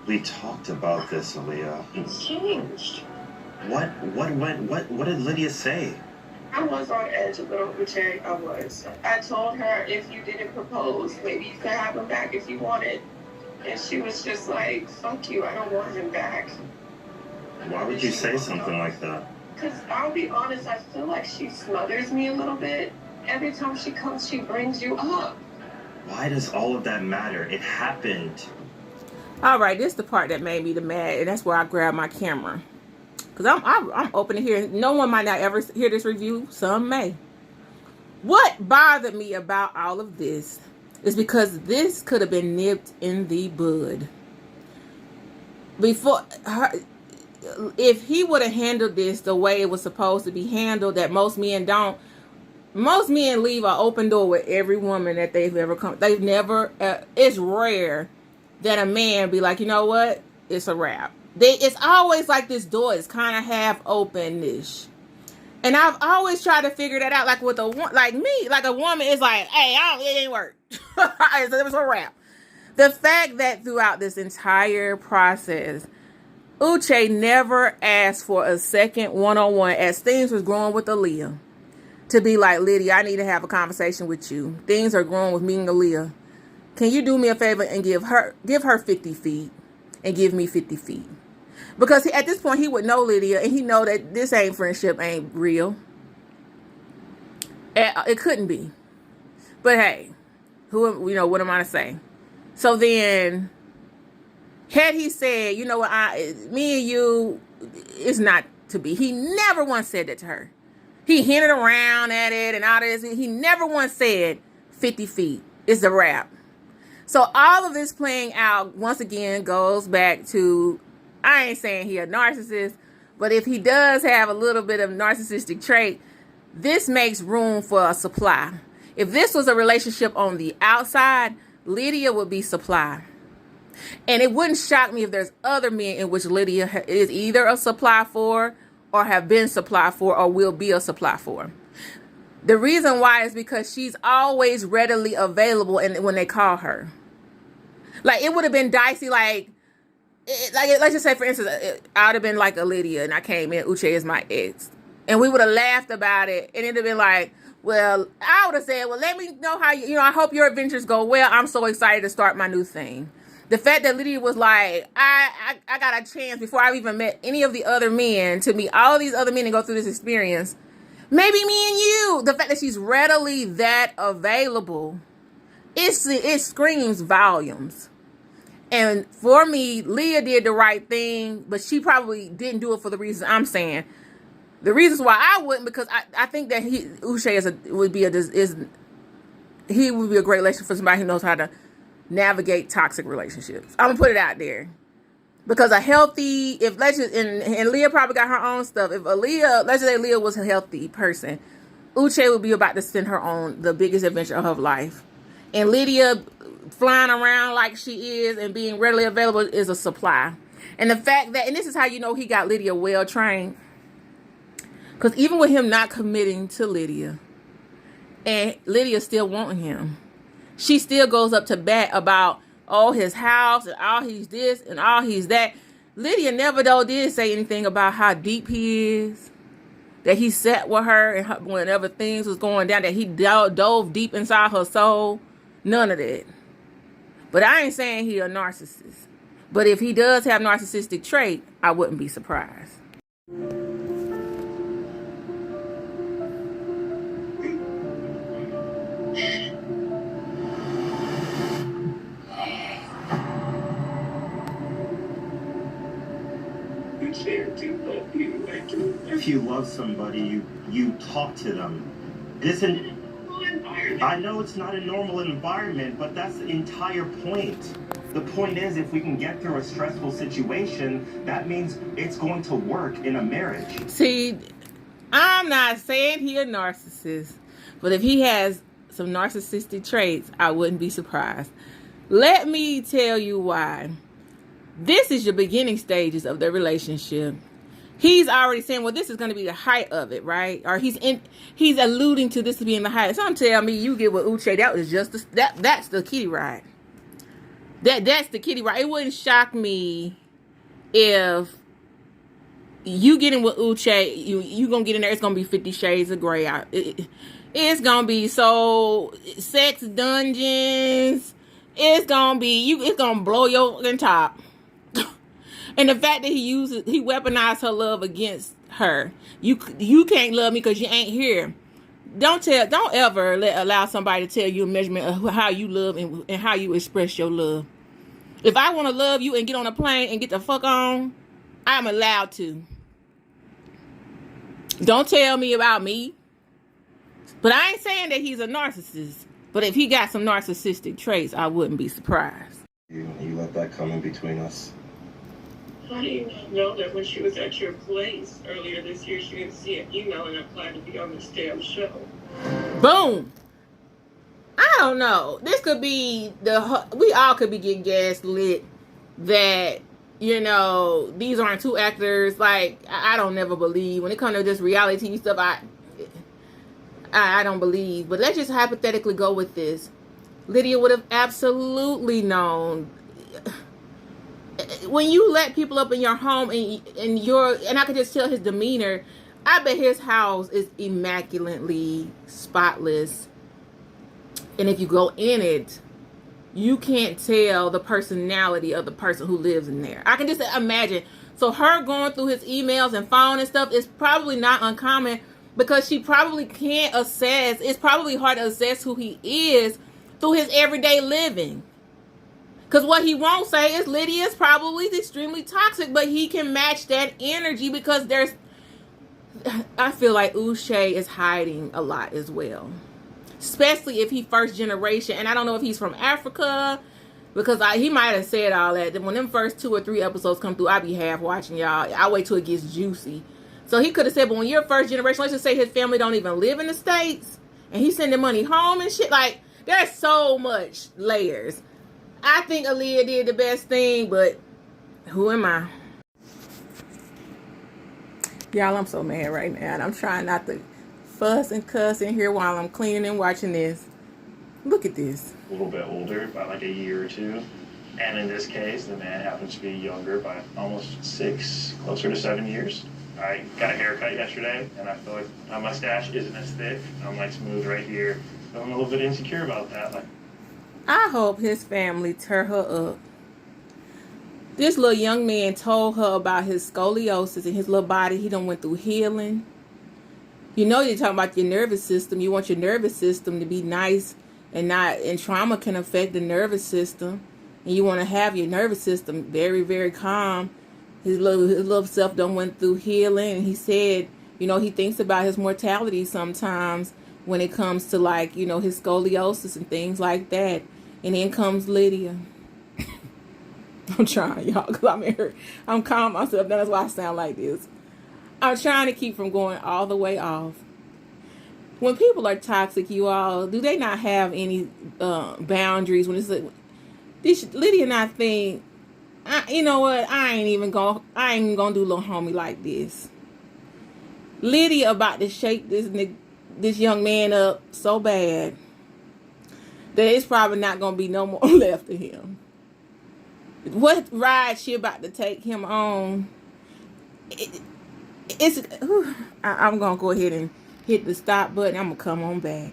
We talked about this, Aaliyah. It's changed. What did Lydia say? I was on edge a little, Uche. I was. I told her if you didn't propose, maybe you could have him back if you wanted. And she was just like, fuck you, I don't want him back. Why would you say something like that? Because I'll be honest, I feel like she smothers me a little bit. Every time she comes, she brings you up. Why does all of that matter? It happened. All right, this is the part that made me the mad, and that's where I grabbed my camera. Because I'm open to hear. No one might not ever hear this review. Some may. What bothered me about all of this is because this could have been nipped in the bud. If he would have handled this the way it was supposed to be handled, that most men don't. Most men leave an open door with every woman that they've ever come. They've never. It's rare that a man be like, you know what? It's a wrap. It's always like this door is kind of half open-ish. And I've always tried to figure that out. Like with like a woman is like, hey, it ain't work. It was a wrap. The fact that throughout this entire process, Uche never asked for a second one-on-one as things was growing with Aaliyah. To be like, Lydia, I need to have a conversation with you. Things are growing with me and Aaliyah. Can you do me a favor and give her 50 feet and give me 50 feet? Because at this point, he would know Lydia, and he know that this friendship ain't real. It couldn't be. But hey, what am I to say? So then, had he said, you know what, me and you, it's not to be. He never once said that to her. He hinted around at it and all this. He never once said 50 feet is a wrap. So all of this playing out, once again, goes back to, I ain't saying he a narcissist, but if he does have a little bit of narcissistic trait, this makes room for a supply. If this was a relationship on the outside, Lydia would be supply. And it wouldn't shock me if there's other men in which Lydia is either a supply for or have been supply for or will be a supply for. The reason why is because she's always readily available when they call her. Like, it would have been dicey, let's just say, for instance, I would have been like a Lydia, and I came in, Uche is my ex. And we would have laughed about it, and it would have been like, well, I would have said, well, let me know how, I hope your adventures go well. I'm so excited to start my new thing. The fact that Lydia was like, I got a chance before I even met any of the other men to meet all these other men and go through this experience. Maybe me and you. The fact that she's readily that available, it screams volumes. And for me, Leah did the right thing, but she probably didn't do it for the reasons I'm saying. The reasons why I wouldn't, because I think that Uche would be a great relationship for somebody who knows how to navigate toxic relationships. I'm gonna put it out there. Because and Leah probably got her own stuff. If let's say Leah was a healthy person, Uche would be about to send her on the biggest adventure of her life. And Lydia flying around like she is and being readily available is a supply. And the fact that, and this is how you know he got Lydia well trained. Because even with him not committing to Lydia, and Lydia still wanting him, she still goes up to bat about his house and all he's this and all he's that. Lydia never though did say anything about how deep he is, that he sat with her and whenever things was going down, that he dove deep inside her soul. None of that. But I ain't saying he a narcissist. But if he does have narcissistic trait, I wouldn't be surprised. If you love somebody, you talk to them. I know it's not a normal environment, but that's the entire point. The point is, if we can get through a stressful situation, that means it's going to work in a marriage. See, I'm not saying he a narcissist, but if he has some narcissistic traits, I wouldn't be surprised. Let me tell you why. This is your beginning stages of the relationship. He's already saying, well, this is going to be the height of it, right? Or he's alluding to this being the height. Some tell me you get with Uche, that was just that's the kiddie ride. That's the kitty, right? It wouldn't shock me if you get in with Uche, you gonna get in there. It's gonna be 50 Shades of Grey out. It's gonna be so sex dungeons. It's gonna be It's gonna blow your fucking top. And the fact that he weaponized her love against her. You can't love me because you ain't here. Don't ever allow somebody to tell you a measurement of how you love and how you express your love. If I want to love you and get on a plane and get the fuck on, I'm allowed to. Don't tell me about me. But I ain't saying that he's a narcissist. But if he got some narcissistic traits, I wouldn't be surprised. You let that come in between us. How do you not know that when she was at your place earlier this year, she didn't see an email and applied to be on this damn show? Boom. I don't know. This could be we all could be getting gaslit that, you know, these aren't two actors. Like, I don't never believe when it comes to this reality TV stuff. I don't believe. But let's just hypothetically go with this. Lydia would have absolutely known. When you let people up in your home and I could just tell his demeanor, I bet his house is immaculately spotless. And if you go in it, you can't tell the personality of the person who lives in there. I can just imagine. So her going through his emails and phone and stuff is probably not uncommon because she probably can't assess. It's probably hard to assess who he is through his everyday living. Because what he won't say is Lydia is probably extremely toxic, but he can match that energy because I feel like Uche is hiding a lot as well. Especially if he first generation. And I don't know if he's from Africa, because he might have said all that. When them first 2 or 3 episodes come through, I be half watching, y'all. I wait till it gets juicy. So he could have said, but when you're first generation, let's just say his family don't even live in the States, and he's sending money home and shit. Like, there's so much layers. I think Aaliyah did the best thing, but who am I? Y'all, I'm so mad right now, and I'm trying not to fuss and cuss in here while I'm cleaning and watching this. Look at this. A little bit older by like a year or 2. And in this case, the man happens to be younger by almost 6, closer to 7 years. I got a haircut yesterday, and I feel like my mustache isn't as thick. I'm like smooth right here. So I'm a little bit insecure about that. Like, I hope his family tear her up. This little young man told her about his scoliosis and his little body. He done went through healing. You know, you're talking about your nervous system. You want your nervous system to be nice and trauma can affect the nervous system. And you want to have your nervous system very, very calm. His little self done went through healing. And he said, you know, he thinks about his mortality sometimes when it comes to, like, you know, his scoliosis and things like that. And then comes Lydia. I'm trying, y'all, because I'm here. I'm calm myself. That's why I sound like this. I'm trying to keep from going all the way off. When people are toxic, you all, do they not have any boundaries? When it's like, Lydia and I think, you know what? I ain't gonna do little homie like this. Lydia about to shake this young man up so bad that it's probably not gonna be no more left of him. What ride she about to take him on? I'm gonna go ahead and hit the stop button. I'm gonna come on back.